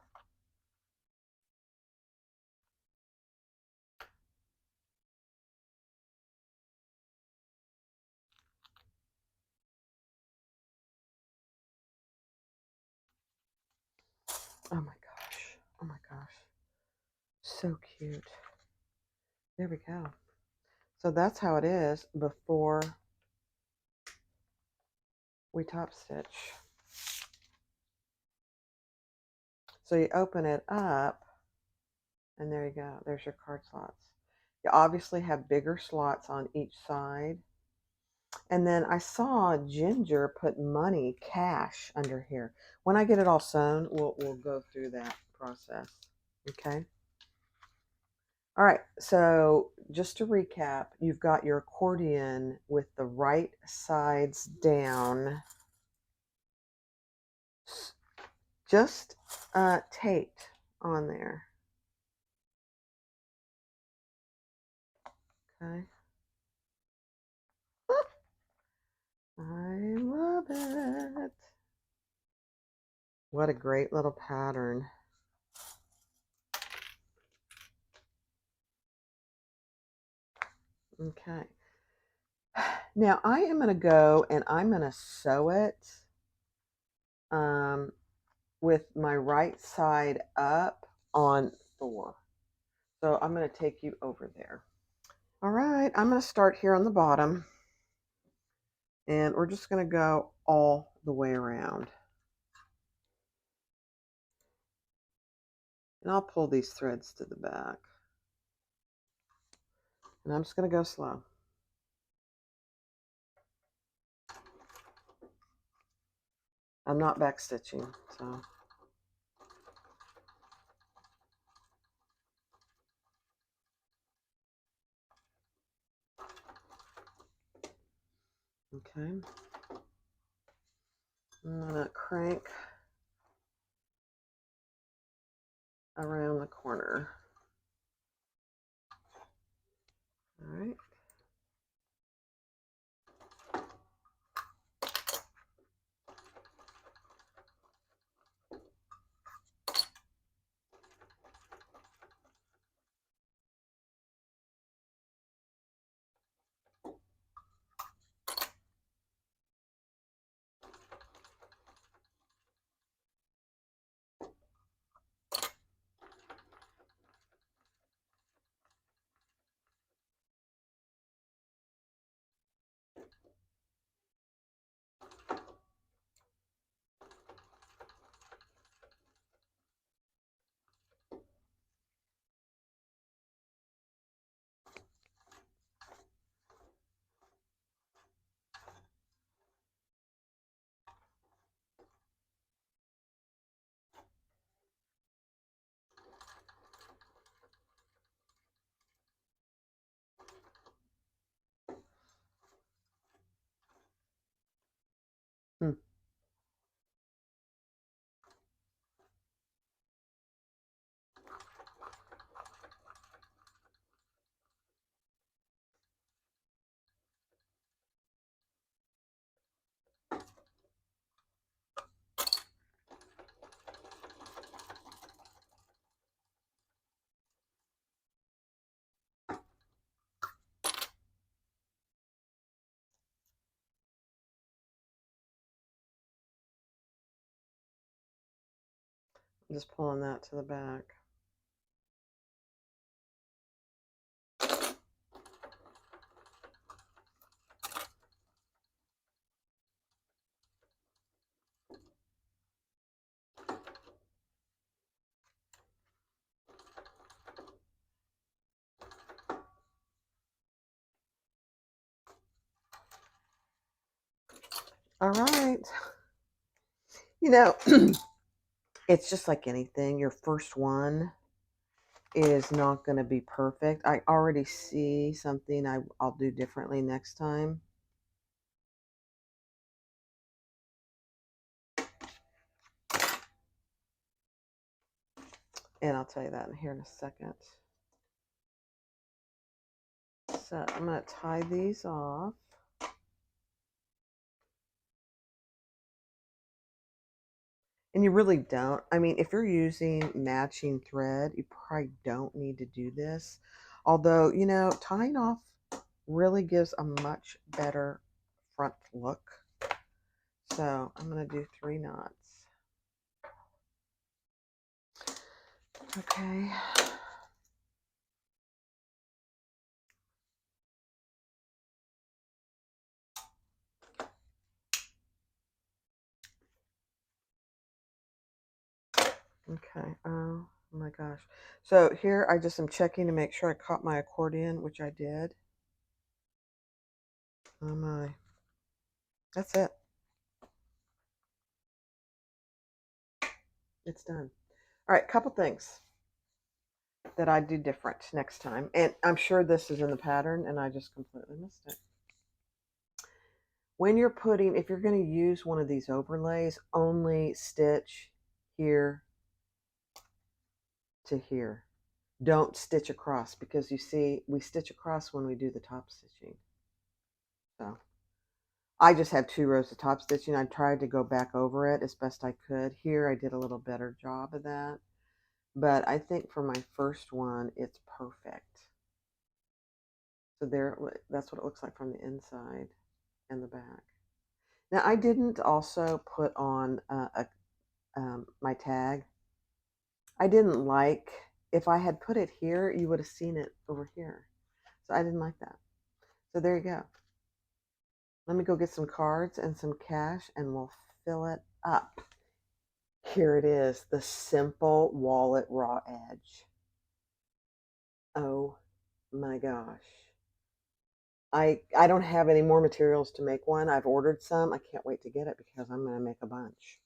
Oh my gosh. Oh my gosh. So cute. There we go. So that's how it is before we top stitch. So you open it up, and there you go. There's your card slots. You obviously have bigger slots on each side. And then I saw Ginger put money, cash under here. When I get it all sewn, we'll go through that process. Okay. All right. So just to recap, you've got your accordion with the right sides down, just taped on there. Okay. I love it. What a great little pattern. Okay. Now I am going to go and I'm going to sew it with my right side up on 4. So I'm going to take you over there. All right, I'm going to start here on the bottom, and we're just going to go all the way around. And I'll pull these threads to the back. And I'm just going to go slow. I'm not back stitching, so. Okay. I'm going to crank around the corner. All right. Hmm. I'm just pulling that to the back. All right. You know, it's just like anything. Your first one is not going to be perfect. I already see something I'll do differently next time. And I'll tell you that here in a second. So I'm going to tie these off. And you really don't. I mean, if you're using matching thread, you probably don't need to do this. Although, you know, tying off really gives a much better front look. So I'm going to do 3 knots. Okay. Okay. Oh my gosh. So here I just am checking to make sure I caught my accordion, which I did. Oh my. That's it. It's done. All right, couple things that I do different next time. And I'm sure this is in the pattern and I just completely missed it. When you're putting, if you're going to use one of these overlays, only stitch here to here. Don't stitch across because you see, we stitch across when we do the top stitching. So I just have 2 rows of top stitching. I tried to go back over it as best I could. Here I did a little better job of that. But I think for my first one, it's perfect. So there, that's what it looks like from the inside and the back. Now I didn't also put on my tag. I didn't like, if I had put it here, you would have seen it over here. So I didn't like that. So there you go. Let me go get some cards and some cash and we'll fill it up. Here it is, the simple wallet raw edge. Oh my gosh. I don't have any more materials to make one. I've ordered some. I can't wait to get it because I'm going to make a bunch.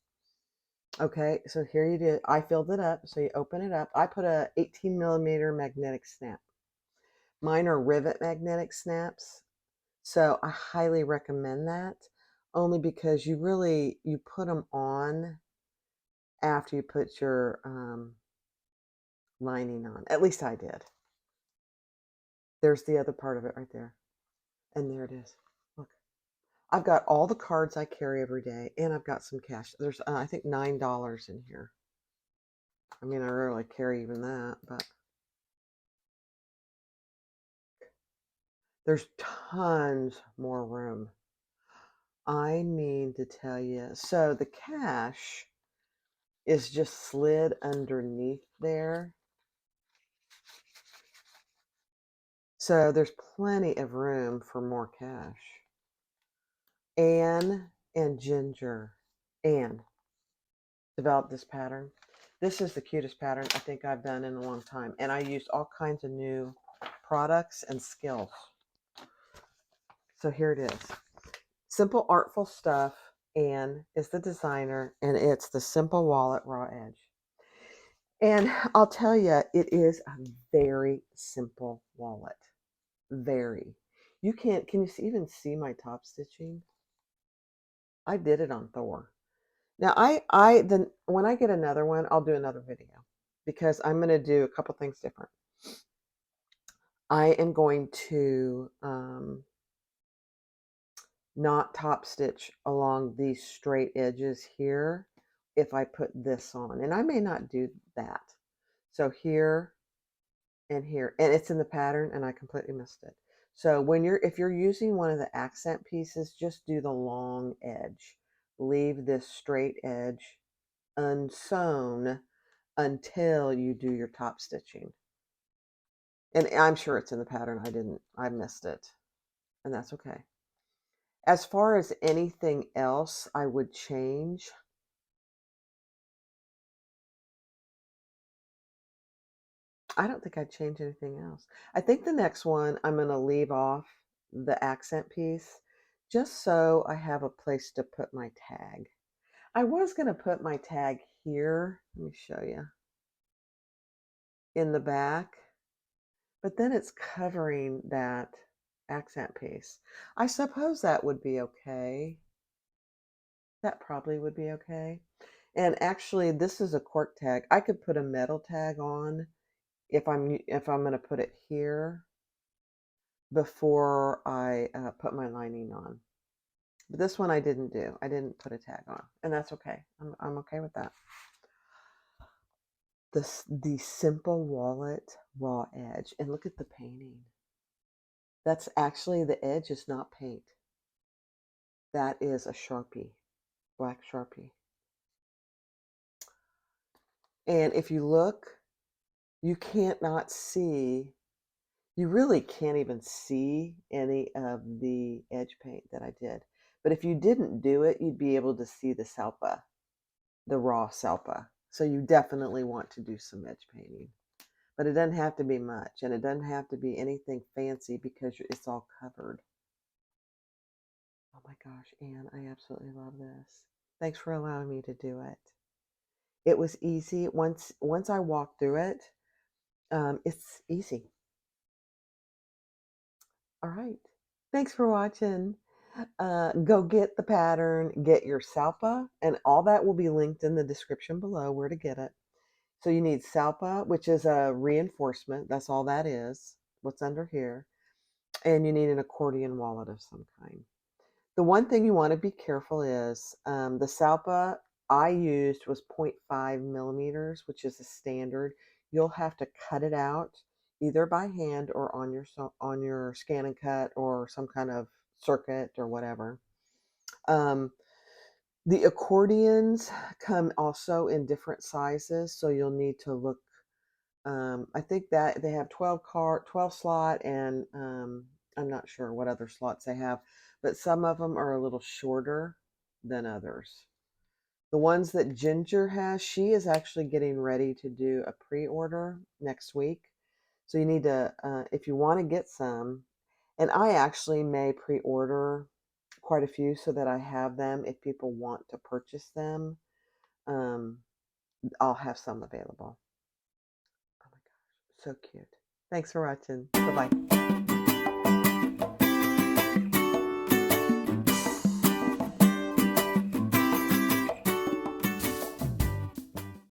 Okay, so here you did. I filled it up. So you open it up. I put a 18 millimeter magnetic snap. Mine are rivet magnetic snaps. So I highly recommend that, only because you put them on after you put your lining on. At least I did. There's the other part of it right there. And there it is. Look. I've got all the cards I carry every day, and I've got some cash. There's, I think, $9 in here. I mean, I rarely carry even that, but there's tons more room. I mean to tell you. So the cash is just slid underneath there. So there's plenty of room for more cash. Anne and Ginger. Anne developed this pattern. This is the cutest pattern I think I've done in a long time. And I used all kinds of new products and skills. So here it is. Simple Artful Stuff. Anne is the designer, and it's the Simple Wallet Raw Edge. And I'll tell you, it is a very simple wallet. Very. You can you even see my top stitching? I did it on Thor. Now then when I get another one, I'll do another video because I'm going to do a couple things different. I am going to not top stitch along these straight edges here if I put this on, and I may not do that. So here and here, and it's in the pattern, and I completely missed it. So if you're using one of the accent pieces, just do the long edge. Leave this straight edge unsewn until you do your top stitching. And I'm sure it's in the pattern. I missed it. And that's okay. As far as anything else I would change, I don't think I'd change anything else. I think the next one I'm going to leave off the accent piece just so I have a place to put my tag. I was going to put my tag here. Let me show you. In the back. But then it's covering that accent piece. I suppose that would be okay. That probably would be okay. And actually, this is a cork tag. I could put a metal tag on if I'm going to put it here before I put my lining on. But this one I didn't do. I didn't put a tag on, and that's okay. I'm okay with that. The Simple Wallet Raw Edge, and look at the painting. That's actually, the edge is not paint. That is a Sharpie, black Sharpie. And if you look, you can't not see, you really can't even see any of the edge paint that I did. But if you didn't do it, you'd be able to see the Salpa, the raw Salpa. So you definitely want to do some edge painting. But it doesn't have to be much, and it doesn't have to be anything fancy because it's all covered. Oh my gosh, Anne, I absolutely love this. Thanks for allowing me to do it. It was easy. Once I walked through it, it's easy. All right. Thanks for watching. Go get the pattern, get your Salpa, and all that will be linked in the description below where to get it. So you need Salpa, which is a reinforcement. That's all that is, what's under here. And you need an accordion wallet of some kind. The one thing you want to be careful is the Salpa I used was 0.5 millimeters, which is a standard. You'll have to cut it out either by hand or on your scan and cut or some kind of circuit or whatever. The accordions come also in different sizes, so you'll need to look. I think that they have 12 slot, and I'm not sure what other slots they have, but some of them are a little shorter than others. The ones that Ginger has, she is actually getting ready to do a pre-order next week. So you need to, if you want to get some, and I actually may pre-order quite a few so that I have them if people want to purchase them. Um, I'll have some available. Oh my gosh, so cute. Thanks for watching. Bye-bye.